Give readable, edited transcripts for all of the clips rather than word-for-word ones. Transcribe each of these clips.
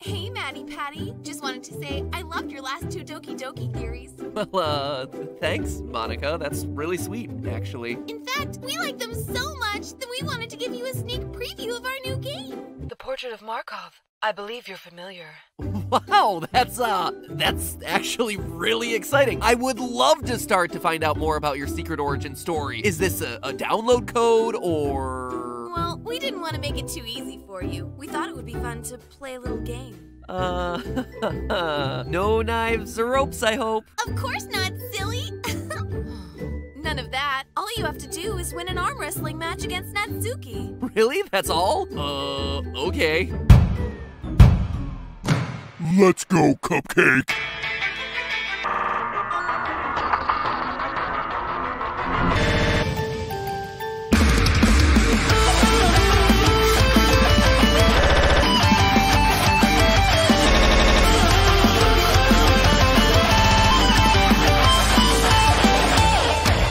Hey, Maddie Patty. Just wanted to say I loved your last 2 Doki Doki theories. Well, thanks, Monica. That's really sweet, actually. In fact, we liked them so much that we wanted to give you a sneak preview of our new game. The Portrait of Markov. I believe you're familiar. Wow, that's actually really exciting. I would love to start to find out more about your secret origin story. Is this a download code, or...? Well, we didn't want to make it too easy for you. We thought it would be fun to play a little game. No knives or ropes, I hope. Of course not, silly. None of that. All you have to do is win an arm wrestling match against Natsuki. Really? That's all? Okay. Let's go, Cupcake!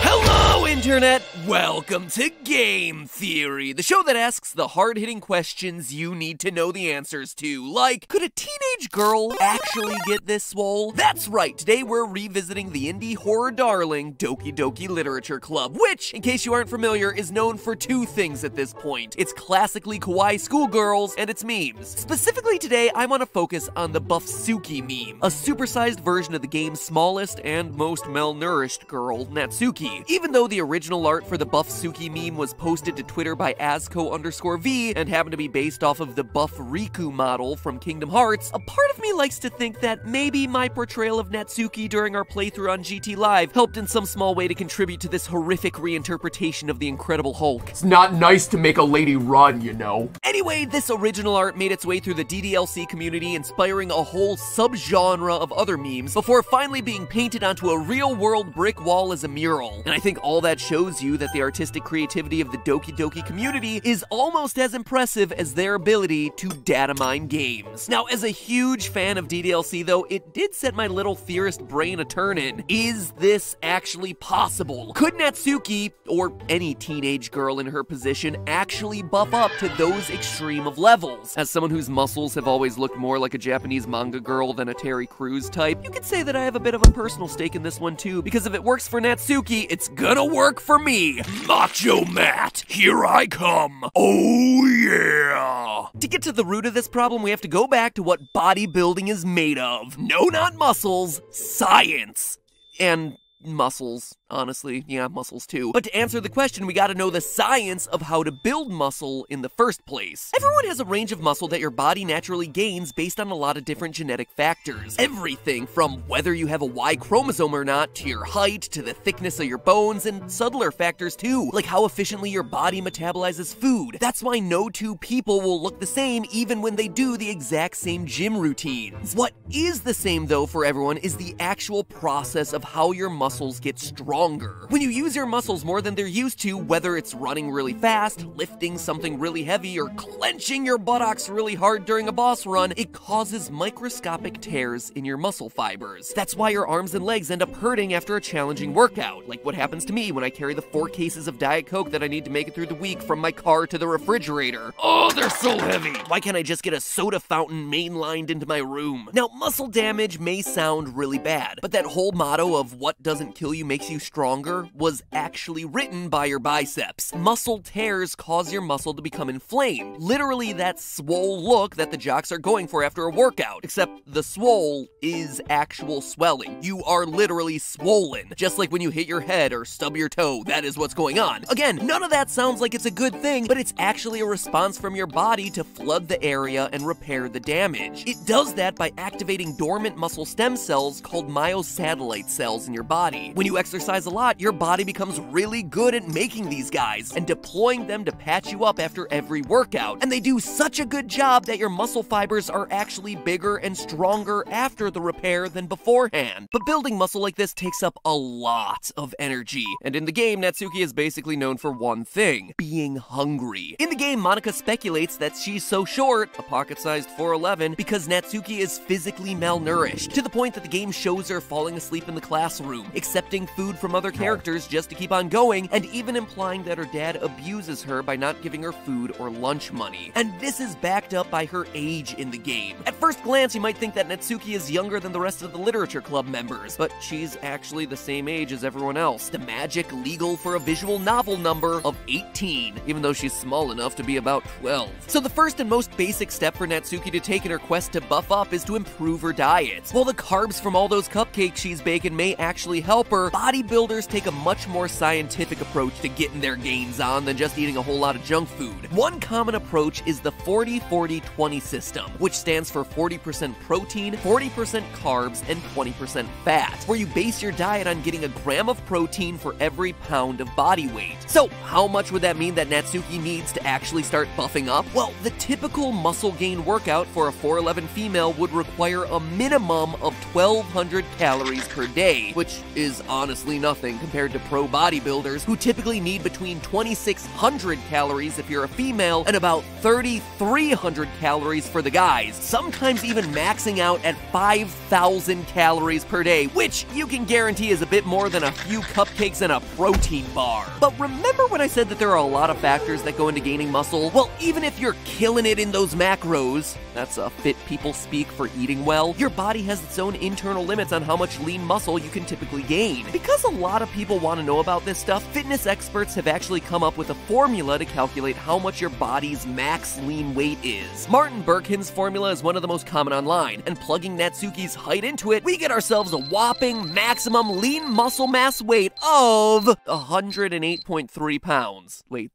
Hello, Internet! Welcome to Game Theory, the show that asks the hard-hitting questions you need to know the answers to, like, could a teenage girl actually get this swole? That's right, today we're revisiting the indie horror darling Doki Doki Literature Club, which, in case you aren't familiar, is known for 2 things at this point. It's classically kawaii schoolgirls and its memes. Specifically today, I want to focus on the Buffsuki meme, a supersized version of the game's smallest and most malnourished girl, Natsuki. Even though the original art for the Buffsuki meme was posted to Twitter by Azco_V and happened to be based off of the Buff Riku model from Kingdom Hearts, a part of me likes to think that maybe my portrayal of Natsuki during our playthrough on GT Live helped in some small way to contribute to this horrific reinterpretation of the Incredible Hulk. It's not nice to make a lady run, you know. Anyway, this original art made its way through the DDLC community, inspiring a whole subgenre of other memes, before finally being painted onto a real-world brick wall as a mural. And I think all that shows you that the artistic creativity of the Doki Doki community is almost as impressive as their ability to data mine games. Now, as a huge fan of DDLC though, it did set my little theorist brain a turn-in. Is this actually possible? Could Natsuki, or any teenage girl in her position, actually buff up to those extreme of levels? As someone whose muscles have always looked more like a Japanese manga girl than a Terry Crews type, you could say that I have a bit of a personal stake in this one too, because if it works for Natsuki, it's gonna work for me. Macho Matt, here I come! Oh yeah! To get to the root of this problem, we have to go back to what bodybuilding is made of. No, not muscles, science. And muscles, honestly. Yeah, muscles too. But to answer the question, we gotta know the science of how to build muscle in the first place. Everyone has a range of muscle that your body naturally gains based on a lot of different genetic factors. Everything from whether you have a Y chromosome or not, to your height, to the thickness of your bones, and subtler factors too, like how efficiently your body metabolizes food. That's why no 2 people will look the same even when they do the exact same gym routines. What is the same though for everyone is the actual process of how your muscles get stronger. When you use your muscles more than they're used to, whether it's running really fast, lifting something really heavy, or clenching your buttocks really hard during a boss run, it causes microscopic tears in your muscle fibers. That's why your arms and legs end up hurting after a challenging workout, like what happens to me when I carry the 4 cases of Diet Coke that I need to make it through the week from my car to the refrigerator. Oh, they're so heavy! Why can't I just get a soda fountain mainlined into my room? Now, muscle damage may sound really bad, but that whole motto of what doesn't kill you makes you stronger was actually written by your biceps. Muscle tears cause your muscle to become inflamed. Literally that swole look that the jocks are going for after a workout, except the swole is actual swelling. You are literally swollen. Just like when you hit your head or stub your toe, that is what's going on. Again, none of that sounds like it's a good thing, but it's actually a response from your body to flood the area and repair the damage. It does that by activating dormant muscle stem cells called myosatellite cells in your body. When you exercise a lot, your body becomes really good at making these guys and deploying them to patch you up after every workout. And they do such a good job that your muscle fibers are actually bigger and stronger after the repair than beforehand. But building muscle like this takes up a lot of energy. And in the game, Natsuki is basically known for one thing: being hungry. In the game, Monica speculates that she's so short, a pocket-sized 4'11", because Natsuki is physically malnourished, to the point that the game shows her falling asleep in the classroom, accepting food from other characters just to keep on going, and even implying that her dad abuses her by not giving her food or lunch money. And this is backed up by her age in the game. At first glance, you might think that Natsuki is younger than the rest of the literature club members, but she's actually the same age as everyone else. The magic legal for a visual novel number of 18, even though she's small enough to be about 12. So the first and most basic step for Natsuki to take in her quest to buff up is to improve her diet. While the carbs from all those cupcakes she's baking may actually help her, bodybuilders take a much more scientific approach to getting their gains on than just eating a whole lot of junk food. One common approach is the 40-40-20 system, which stands for 40% protein, 40% carbs, and 20% fat, where you base your diet on getting a gram of protein for every pound of body weight. So how much would that mean that Natsuki needs to actually start buffing up? Well, the typical muscle gain workout for a 4'11" female would require a minimum of 1,200 calories per day, which is honestly nothing compared to pro bodybuilders who typically need between 2,600 calories if you're a female and about 3,300 calories for the guys, sometimes even maxing out at 5,000 calories per day, which you can guarantee is a bit more than a few cupcakes and a protein bar. But remember when I said that there are a lot of factors that go into gaining muscle? Well, even if you're killing it in those macros, that's a fit people speak for eating well, your body has its own internal limits on how much lean muscle you can typically gain. Because a lot of people want to know about this stuff, fitness experts have actually come up with a formula to calculate how much your body's max lean weight is. Martin Berkhan's formula is one of the most common online, and plugging Natsuki's height into it, we get ourselves a whopping maximum lean muscle mass weight of 108.3 pounds. Wait,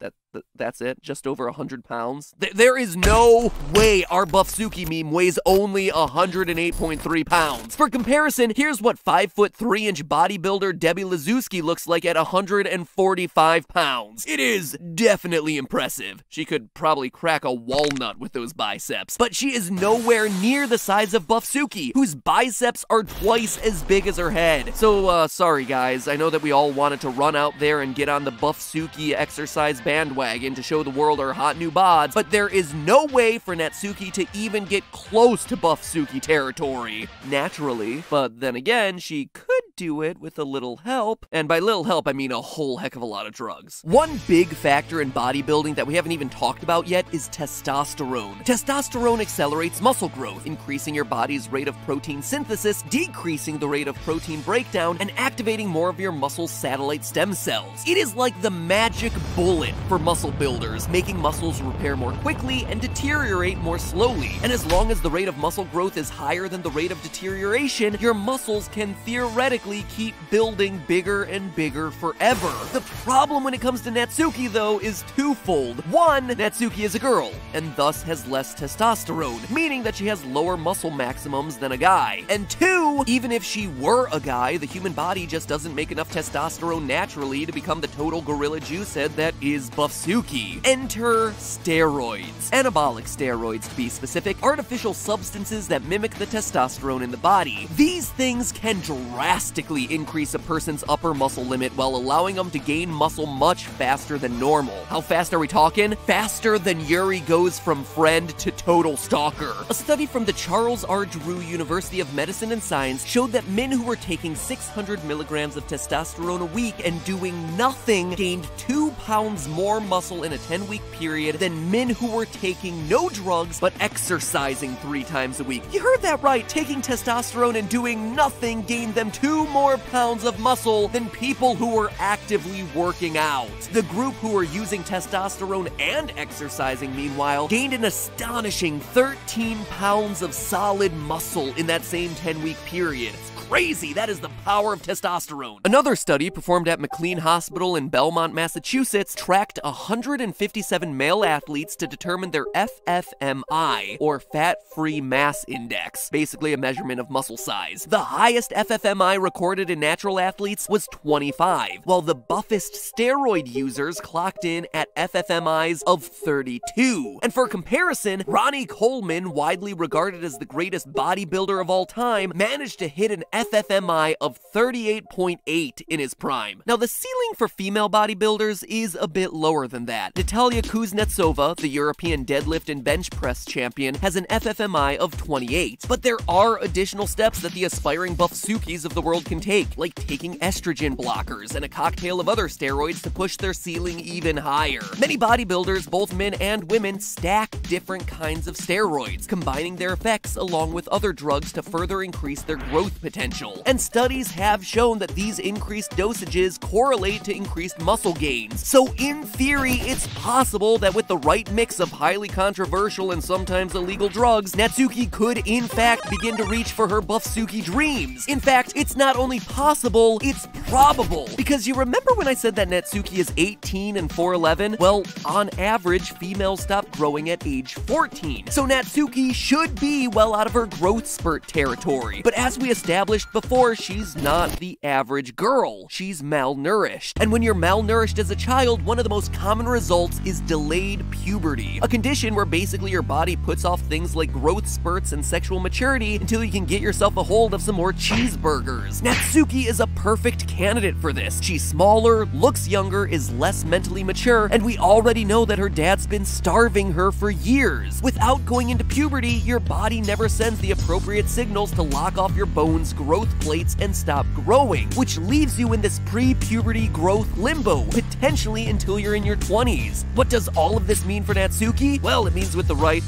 that's it? Just over 100 pounds? There is no way our Buffsuki meme weighs only 108.3 pounds. For comparison, here's what 5'3" bodybuilder Debbie Lazuski looks like at 145 pounds. It is definitely impressive. She could probably crack a walnut with those biceps. But she is nowhere near the size of Buffsuki, whose biceps are twice as big as her head. So, sorry guys, I know that we all wanted to run out there and get on the Buffsuki exercise bandwagon to show the world our hot new bods, but there is no way for Natsuki to even get close to Buffsuki territory naturally. But then again, she could do it with a little help, and by little help I mean a whole heck of a lot of drugs. One big factor in bodybuilding that we haven't even talked about yet is testosterone. Testosterone accelerates muscle growth, increasing your body's rate of protein synthesis, decreasing the rate of protein breakdown, and activating more of your muscle satellite stem cells. It is like the magic bullet for muscle builders, making muscles repair more quickly and deteriorate more slowly. And as long as the rate of muscle growth is higher than the rate of deterioration, your muscles can theoretically keep building bigger and bigger forever. The problem when it comes to Natsuki, though, is twofold. One, Natsuki is a girl, and thus has less testosterone, meaning that she has lower muscle maximums than a guy. And two, even if she were a guy, the human body just doesn't make enough testosterone naturally to become the total gorilla juice head that is Buffsuki. Enter steroids. Anabolic steroids, to be specific, artificial substances that mimic the testosterone in the body. These things can drastically increase a person's upper muscle limit while allowing them to gain muscle much faster than normal. How fast are we talking? Faster than Yuri goes from friend to total stalker. A study from the Charles R. Drew University of Medicine and Science showed that men who were taking 600 milligrams of testosterone a week and doing nothing gained 2 pounds more muscle in a 10-week period than men who were taking no drugs but exercising 3 times a week. You heard that right. Taking testosterone and doing nothing gained them 2 more pounds of muscle than people who were actively working out. The group who were using testosterone and exercising, meanwhile, gained an astonishing 13 pounds of solid muscle in that same 10-week period. Crazy. That is the power of testosterone. Another study performed at McLean Hospital in Belmont, Massachusetts, tracked 157 male athletes to determine their FFMI, or fat-free mass index, basically a measurement of muscle size. The highest FFMI recorded in natural athletes was 25, while the buffest steroid users clocked in at FFMIs of 32. And for comparison, Ronnie Coleman, widely regarded as the greatest bodybuilder of all time, managed to hit an FFMI of 38.8 in his prime. Now, the ceiling for female bodybuilders is a bit lower than that. Natalia Kuznetsova, the European deadlift and bench press champion, has an FFMI of 28. But there are additional steps that the aspiring Buffsukis of the world can take, like taking estrogen blockers and a cocktail of other steroids to push their ceiling even higher. Many bodybuilders, both men and women, stack different kinds of steroids, combining their effects along with other drugs to further increase their growth potential. And studies have shown that these increased dosages correlate to increased muscle gains. So in theory, it's possible that with the right mix of highly controversial and sometimes illegal drugs, Natsuki could in fact begin to reach for her Buffsuki dreams. In fact, it's not only possible, it's probable. Because you remember when I said that Natsuki is 18 and 4'11"? Well, on average, females stop growing at age 14. So Natsuki should be well out of her growth spurt territory. But as we established before, she's not the average girl. She's malnourished. And when you're malnourished as a child, one of the most common results is delayed puberty, a condition where basically your body puts off things like growth spurts and sexual maturity until you can get yourself a hold of some more cheeseburgers. Natsuki is a perfect candidate for this. She's smaller, looks younger, is less mentally mature, and we already know that her dad's been starving her for years. Without going into puberty, your body never sends the appropriate signals to lock off your bones' growth plates and stop growing, which leaves you in this pre-puberty growth limbo, potentially until you're in your 20s. What does all of this mean for Natsuki? Well, it means with the right,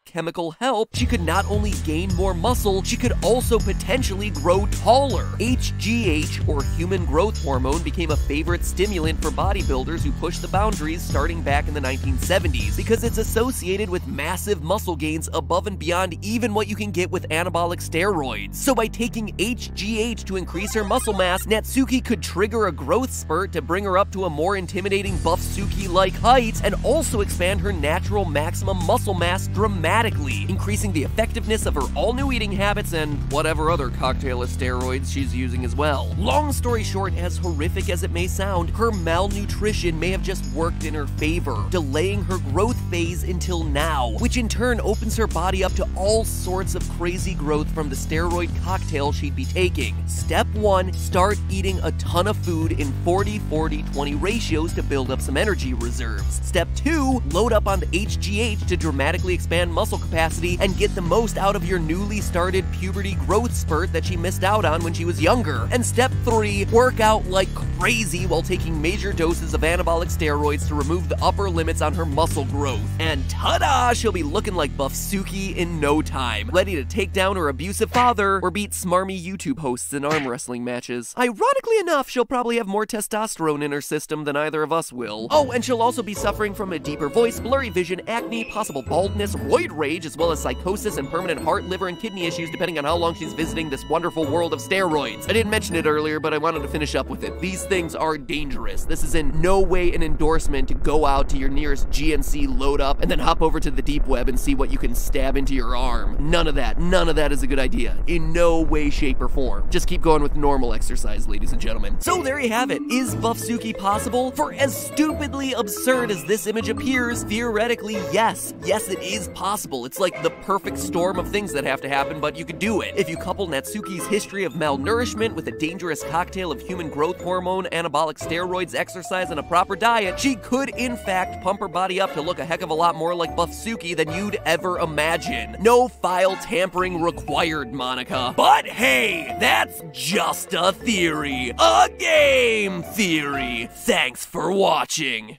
chemical help, she could not only gain more muscle, she could also potentially grow taller. HGH, or human growth hormone, became a favorite stimulant for bodybuilders who pushed the boundaries starting back in the 1970s because it's associated with massive muscle gains above and beyond even what you can get with anabolic steroids. So by taking HGH to increase her muscle mass, Natsuki could trigger a growth spurt to bring her up to a more intimidating Buffsuki-like height and also expand her natural maximum muscle mass dramatically, increasing the effectiveness of her all-new eating habits and whatever other cocktail of steroids she's using as well. Long story short, as horrific as it may sound, her malnutrition may have just worked in her favor, delaying her growth phase until now, which in turn opens her body up to all sorts of crazy growth from the steroid cocktail she'd be taking. Step 1, start eating a ton of food in 40-40-20 ratios to build up some energy reserves. Step 2, load up on the HGH to dramatically expand muscle capacity and get the most out of your newly started puberty growth spurt that she missed out on when she was younger. And step 3, work out like crazy while taking major doses of anabolic steroids to remove the upper limits on her muscle growth. And ta-da! She'll be looking like Buffsuki in no time, ready to take down her abusive father or beat smarmy YouTube hosts in arm wrestling matches. Ironically enough, she'll probably have more testosterone in her system than either of us will. Oh, and she'll also be suffering from a deeper voice, blurry vision, acne, possible baldness, roid rage, as well as psychosis and permanent heart, liver, and kidney issues depending on how long she's visiting this wonderful world of steroids. I didn't mention it earlier, but I wanted to finish up with it. These things are dangerous. This is in no way an endorsement to go out to your nearest GNC load up and then hop over to the deep web and see what you can stab into your arm. None of that. None of that is a good idea. In no way, shape, or form. Just keep going with normal exercise, ladies and gentlemen. So there you have it. Is Buffsuki possible? For as stupidly absurd as this image appears, theoretically, yes. Yes, it is possible. It's like the perfect storm of things that have to happen, but you could do it. If you couple Natsuki's history of malnourishment with a dangerous cocktail of human growth hormone, anabolic steroids, exercise, and a proper diet, she could in fact pump her body up to look a heck of a lot more like Buffsuki than you'd ever imagine. No file tampering required, Monica. But hey, that's just a theory. A game theory. Thanks for watching.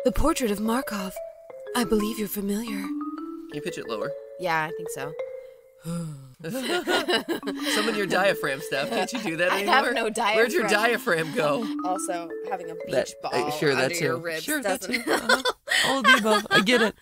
The portrait of Markov. I believe you're familiar. Can you pitch it lower? Yeah, I think so. Summon your diaphragm, Steph. Can't you do that anymore? I have no diaphragm. Where'd your diaphragm go? Also, having a beach ball sure, under that your too. ribs Sure, that doesn't too. All of the above. I get it.